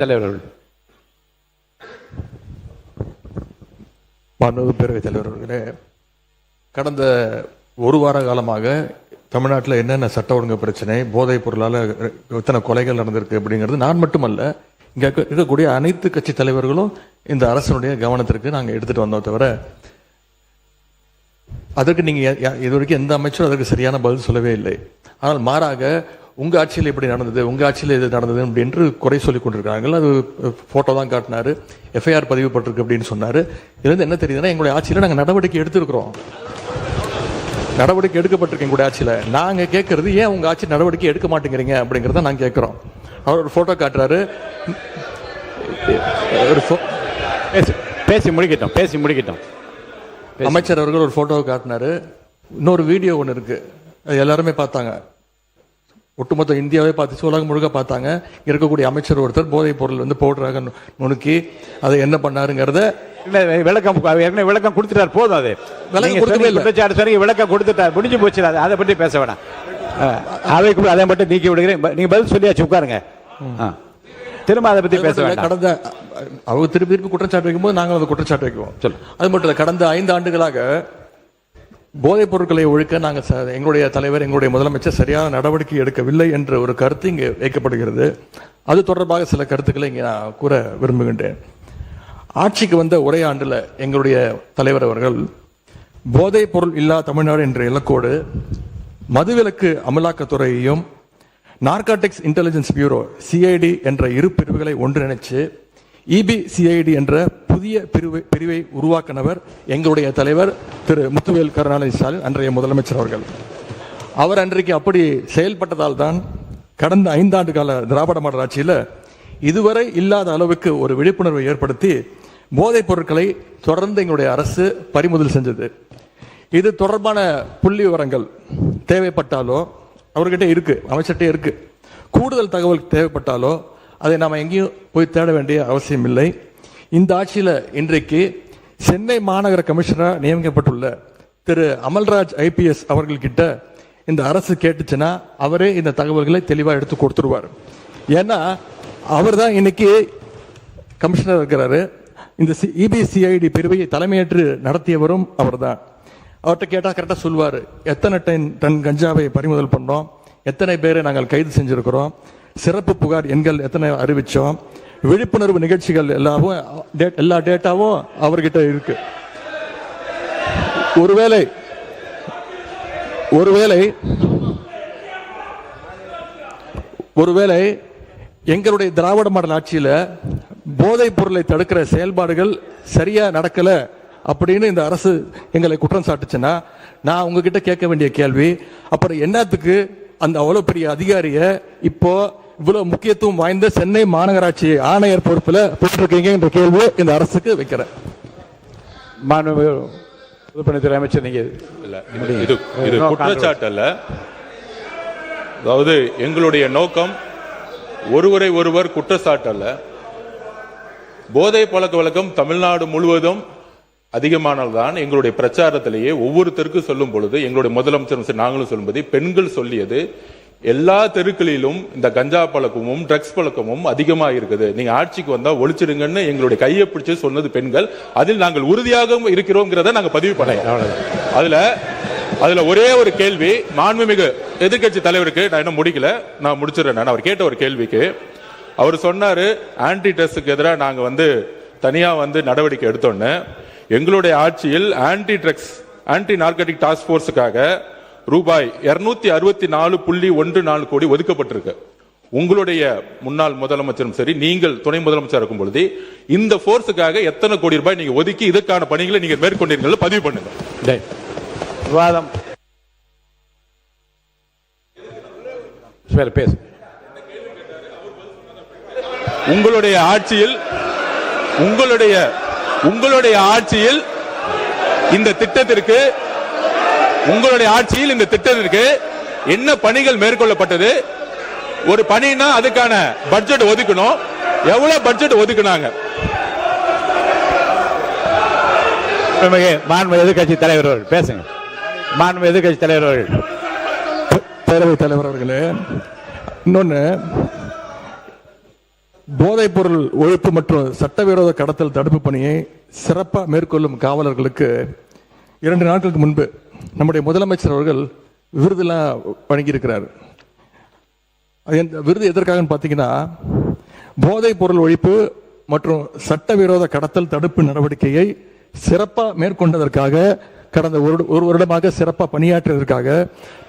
தலைவர்கள். மாண்புமிகு பேரவைத் தலைவர்களே, கடந்த ஒரு வார காலமாக தமிழ்நாட்டில் என்னென்ன சட்ட ஒழுங்கு பிரச்சனை, போதைப் பொருளால் எத்தனை கொலைகள் நடந்திருக்கு அப்படிங்கிறது நான் மட்டுமல்ல, இங்கே இருக்கக்கூடிய அனைத்து கட்சி தலைவர்களும் இந்த அரசனுடைய கவனத்திற்கு நாங்கள் எடுத்துட்டு வந்தோம். தவிர அதற்கு நீங்கள் இது வரைக்கும் எந்த அமைச்சரும் அதற்கு சரியான பதில் சொல்லவே இல்லை. ஆனால் மாறாக உங்கள் ஆட்சியில் இப்படி நடந்தது, உங்கள் ஆட்சியில் இது நடந்தது அப்படின்னு குறை சொல்லி கொண்டிருக்காங்க. அது ஃபோட்டோ தான் காட்டினார், எஃப்ஐஆர் பதிவுப்பட்டிருக்கு அப்படின்னு சொன்னார். இதுலேருந்து என்ன தெரியுதுன்னா, எங்களுடைய ஆட்சியில் நாங்கள் நடவடிக்கை எடுத்திருக்கிறோம், நடவடிக்கை எடுக்கப்பட்டிருக்கு எங்களுடைய ஆட்சியில். நாங்கள் கேட்கறது ஏன் உங்கள் ஆட்சி நடவடிக்கை எடுக்க மாட்டேங்கிறீங்க அப்படிங்கிறத நாங்கள் கேட்குறோம். அவர் ஒரு ஃபோட்டோ காட்டுறாரு, பேசி முடிக்கட்டும். அமைச்சர் அவர்கள் ஒரு ஃபோட்டோவை காட்டினாரு. இன்னொரு வீடியோ ஒன்று இருக்கு, அது எல்லாருமே பார்த்தாங்க, ஒட்டுமொத்த இந்தியாவே பார்த்துச்சு, உலகம் முழுக்க பார்த்தாங்க. இருக்கக்கூடிய அமைச்சர் ஒருத்தர் போதைப் பொருள் பவுடராக நுணுக்கி அதை என்ன பண்ணாருங்கிறத விளக்கம் கொடுத்துட்டார். போதும், அது விளக்கம் கொடுத்துட்டார், முடிஞ்சு போச்சு. அதை பற்றி பேச வேணாம். அவைக்குள்ள அதை மட்டும் நீக்கி விடுகிறேன். நீங்க பதில் சொல்லியாச்சு, உட்காருங்க. திரும்ப அதை பத்தி பேச வேண்டாம். கடந்த அவங்க திருப்பி குற்றச்சாட்டு வைக்கும்போது நாங்கள் அதை குற்றச்சாட்டு வைக்குவோம். அது மட்டும் இல்லை, கடந்த 5 ஆண்டுகளாக போதைப் பொருட்களை ஒழிக்க நாங்கள் எங்களுடைய தலைவர், எங்களுடைய முதலமைச்சர் சரியான நடவடிக்கை எடுக்கவில்லை என்ற ஒரு கருத்து இங்கே வைக்கப்படுகிறது. அது தொடர்பாக சில கருத்துக்களை இங்கே நான் கூற விரும்புகின்றேன். ஆட்சிக்கு வந்த ஒரே ஆண்டில் எங்களுடைய தலைவர் அவர்கள் போதைப் பொருள் இல்லா தமிழ்நாடு என்ற இலக்கோடு மதுவிலக்கு அமலாக்கத்துறையையும் நார்காட்டிக்ஸ் இன்டெலிஜென்ஸ் பியூரோ சிஐடி என்ற இரு பிரிவுகளை ஒன்றிணைச்சு இபிசிஐடி என்ற புதிய பிரிவை உருவாக்கினவர் எங்களுடைய தலைவர் திரு முத்துவேல் கருணாநிதி ஸ்டாலின், அன்றைய முதலமைச்சர் அவர்கள். அவர் அன்றைக்கு அப்படி செயல்பட்டதால் தான் கடந்த 5 ஆண்டு கால திராவிட மாடல் ஆட்சியில் இதுவரை இல்லாத அளவுக்கு ஒரு விழிப்புணர்வை ஏற்படுத்தி போதைப் பொருட்களை தொடர்ந்து எங்களுடைய அரசு பறிமுதல் செஞ்சது. இது தொடர்பான புள்ளி விவரங்கள் தேவைப்பட்டாலோ அவர்கிட்ட இருக்கு, அமைச்சர்கிட்ட இருக்கு. கூடுதல் தகவல் தேவைப்பட்டாலோ அதை நாம் எங்கேயும் போய் தேட வேண்டிய அவசியம் இல்லை. இந்த ஆட்சியில் இன்றைக்கு சென்னை மாநகர கமிஷனராக நியமிக்கப்பட்டுள்ள திரு அமல்ராஜ் ஐபிஎஸ் அவர்கள்கிட்ட இந்த அரசு கேட்டுச்சுன்னா அவரே இந்த தகவல்களை தெளிவாக எடுத்து கொடுத்துருவார். ஏன்னா அவர் தான் இன்னைக்கு கமிஷனர் இருக்கிறாரு. இந்த இபிசிஐடி பிரிவை தலைமையேற்று நடத்தியவரும் அவர் தான். அவர்கிட்ட கேட்டால் கரெக்டாக சொல்லுவார், எத்தனை டன் கஞ்சாவை பறிமுதல் பண்ணோம், எத்தனை பேரை நாங்கள் கைது செஞ்சிருக்கிறோம், சிறப்பு புகார் எண்கள் எத்தனை அறிவிச்சோம், விழிப்புணர்வு நிகழ்ச்சிகள் எல்லா டேட்டாவும் அவர்கிட்ட இருக்கு. ஒருவேளை எங்களுடைய திராவிட மாடல் ஆட்சியில் போதைப் பொருளை தடுக்கிற செயல்பாடுகள் சரியா நடக்கல அப்படின்னு இந்த அரசு எங்களை குற்றம் சாட்டுச்சுன்னா நான் உங்ககிட்ட கேட்க வேண்டிய கேள்வி, அப்புறம் என்னத்துக்கு அந்த அவ்வளவு பெரிய அதிகாரிய இப்போ இவ்வளவு முக்கியத்துவம் வாய்ந்த சென்னை மாநகராட்சி ஆணையர் பொறுப்புல போட்டிருக்கீங்க என்ற கேள்வி இந்த அரசுக்கு வைக்கிறேன். பொதுப்பணித்துறை அமைச்சர், நீங்க இது குற்றச்சாட்டு அல்ல. அதாவது எங்களுடைய நோக்கம் ஒருவரை ஒருவர் குற்றச்சாட்டு அல்ல. போதை பழக்க வழக்கம் தமிழ்நாடு முழுவதும் அதிகமானதுதான். எங்களுடைய பிரச்சாரத்திலேயே ஒவ்வொருத்தருக்கும் சொல்லும் பொழுது எங்களுடைய முதலமைச்சர் நாங்களும் சொல்லும்போது பெண்கள் சொல்லியது, எல்லா தெருக்களிலும் இந்த கஞ்சா பழக்கமும் ட்ரக்ஸ் பழக்கமும் அதிகமாக இருக்குது, நீங்க ஆட்சிக்கு வந்தா ஒழிச்சிடுங்கன்னு எங்களுடைய கையை பிடிச்சு சொன்னது பெண்கள். அதில் நாங்கள் உறுதியாக இருக்கிறோங்கிறத நாங்க பதிவு பண்ண. அதுல ஒரே ஒரு கேள்வி மாண்புமிகு எதிர்கட்சி தலைவருக்கு, நான் இன்னும் முடிக்கல, நான் முடிச்சிடறேன். அவர் கேட்ட ஒரு கேள்விக்கு அவர் சொன்னாரு, ஆன்டி ட்ரக்ஸுக்கு எதிராக நாங்க தனியா நடவடிக்கை எடுத்தோன்னு. எங்களுடைய ஆட்சியில் ஆன்டி ட்ரக்ஸ் ஆன்டி நார்கட்டிக் டாஸ்க் போர்ஸுக்காக ரூபாய் 264.14 கோடி ஒதுக்கப்பட்டிருக்கு. உங்களுடைய முன்னாள் முதலமைச்சரும் சரி, நீங்கள் துணை முதலமைச்சர் இருக்கும் பொழுது இந்த போர்ஸுக்காக எத்தனை கோடி ரூபாய் நீங்க ஒதுக்கி இதற்கான பணிகளை நீங்க மேற்கொண்டீர்கள் பதிவு பண்ணுங்க. விவாதம் பேசு. உங்களுடைய ஆட்சியில் இந்த திட்டத்திற்கு என்ன பணிகள் மேற்கொள்ளப்பட்டது? ஒரு பணினா அதுக்கான பட்ஜெட் ஒதுக்கணும். எவ்வளவு பட்ஜெட் ஒதுக்குனாங்க? மாண்பு எதிர்கட்சி தலைவர் பேசுங்க. மாண்பு எதிர்கட்சி தலைவர். பேரவைத் தலைவர் அவர்களே, இன்னொன்னு போதைப் பொருள் ஒழிப்பு மற்றும் சட்டவிரோத கடத்தல் தடுப்பு பணியை சிறப்பாக மேற்கொள்ளும் காவலர்களுக்கு 2 நாட்களுக்கு முன்பு நம்முடைய முதலமைச்சர் அவர்கள் விருதெல்லாம் வழங்கியிருக்கிறார். விருது எதற்காகன்னு பார்த்தீங்கன்னா, போதைப் பொருள் ஒழிப்பு மற்றும் சட்டவிரோத கடத்தல் தடுப்பு நடவடிக்கையை சிறப்பாக மேற்கொண்டதற்காக, கடந்த ஒரு வருடமாக சிறப்பாக பணியாற்றியதற்காக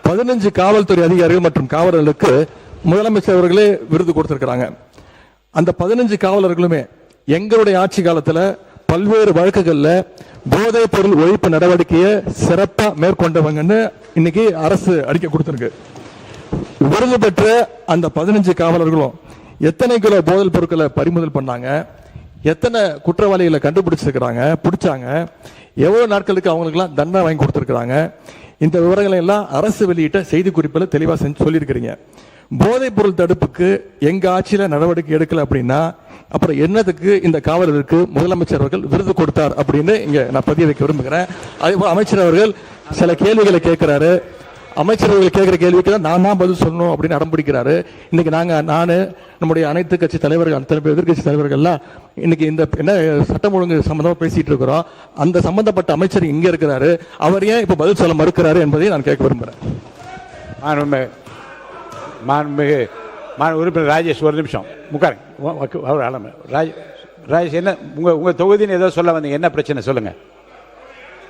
15 காவல்துறை அதிகாரிகள் மற்றும் காவலர்களுக்கு முதலமைச்சர் அவர்களே விருது கொடுத்திருக்கிறாங்க. அந்த 15 காவலர்களுமே எங்களுடைய ஆட்சி காலத்தில் பல்வேறு வழக்குகள்ல போதைப் பொருள் ஒழிப்பு நடவடிக்கையை சிறப்பா மேற்கொண்டவங்கன்னு இன்னைக்கு அரசு அறிக்கை கொடுத்திருக்கு. விருது பெற்ற அந்த 15 காவலர்களும் எத்தனை கிலோ போதைப் பொருட்களை பறிமுதல் பண்ணாங்க, எத்தனை குற்றவாளிகளை கண்டுபிடிச்சிருக்கிறாங்க, பிடிச்சாங்க, எவ்வளவு நாட்களுக்கு அவங்களுக்குலாம் தண்டனை வாங்கி கொடுத்திருக்கிறாங்க, இந்த விவரங்களை எல்லாம் அரசு வெளியிட்ட செய்தி குறிப்பில் தெளிவா சொல்லியிருக்கிறீங்க. போதைப் பொருள் தடுப்புக்கு எங்க ஆட்சியில நடவடிக்கை எடுக்கல அப்படின்னா அப்புறம் என்னதுக்கு இந்த காவலருக்கு முதலமைச்சர் அவர்கள் விருது கொடுத்தார் அப்படின்னு இங்க நான் பதிய வைக்க விரும்புகிறேன். அதே போல அமைச்சர் அவர்கள் சில கேள்விகளை கேட்கிறாரு. அமைச்சர் அவர்கள் கேட்கிற கேள்விக்கு தான் நான் பதில் சொல்லணும் அப்படின்னு அடம்பிடிக்கிறாரு. இன்னைக்கு நானு நம்முடைய அனைத்து கட்சி தலைவர்கள், எதிர்கட்சி தலைவர்கள்லாம் இன்னைக்கு இந்த என்ன சட்டம் ஒழுங்கு சம்பந்தமா பேசிட்டு இருக்கிறோம். அந்த சம்பந்தப்பட்ட அமைச்சர் இங்க இருக்கிறாரு, அவர் ஏன் இப்ப பதில் சொல்ல மறுக்கிறாரு என்பதை நான் கேட்க விரும்புகிறேன். உறுப்பினர் ராஜேஷ் ஒரு நிமிஷம் உட்காருங்க. ராஜேஷ் என்ன உங்க தொகுதின்னு ஏதோ சொல்ல வந்தீங்க, என்ன பிரச்சனை சொல்லுங்க.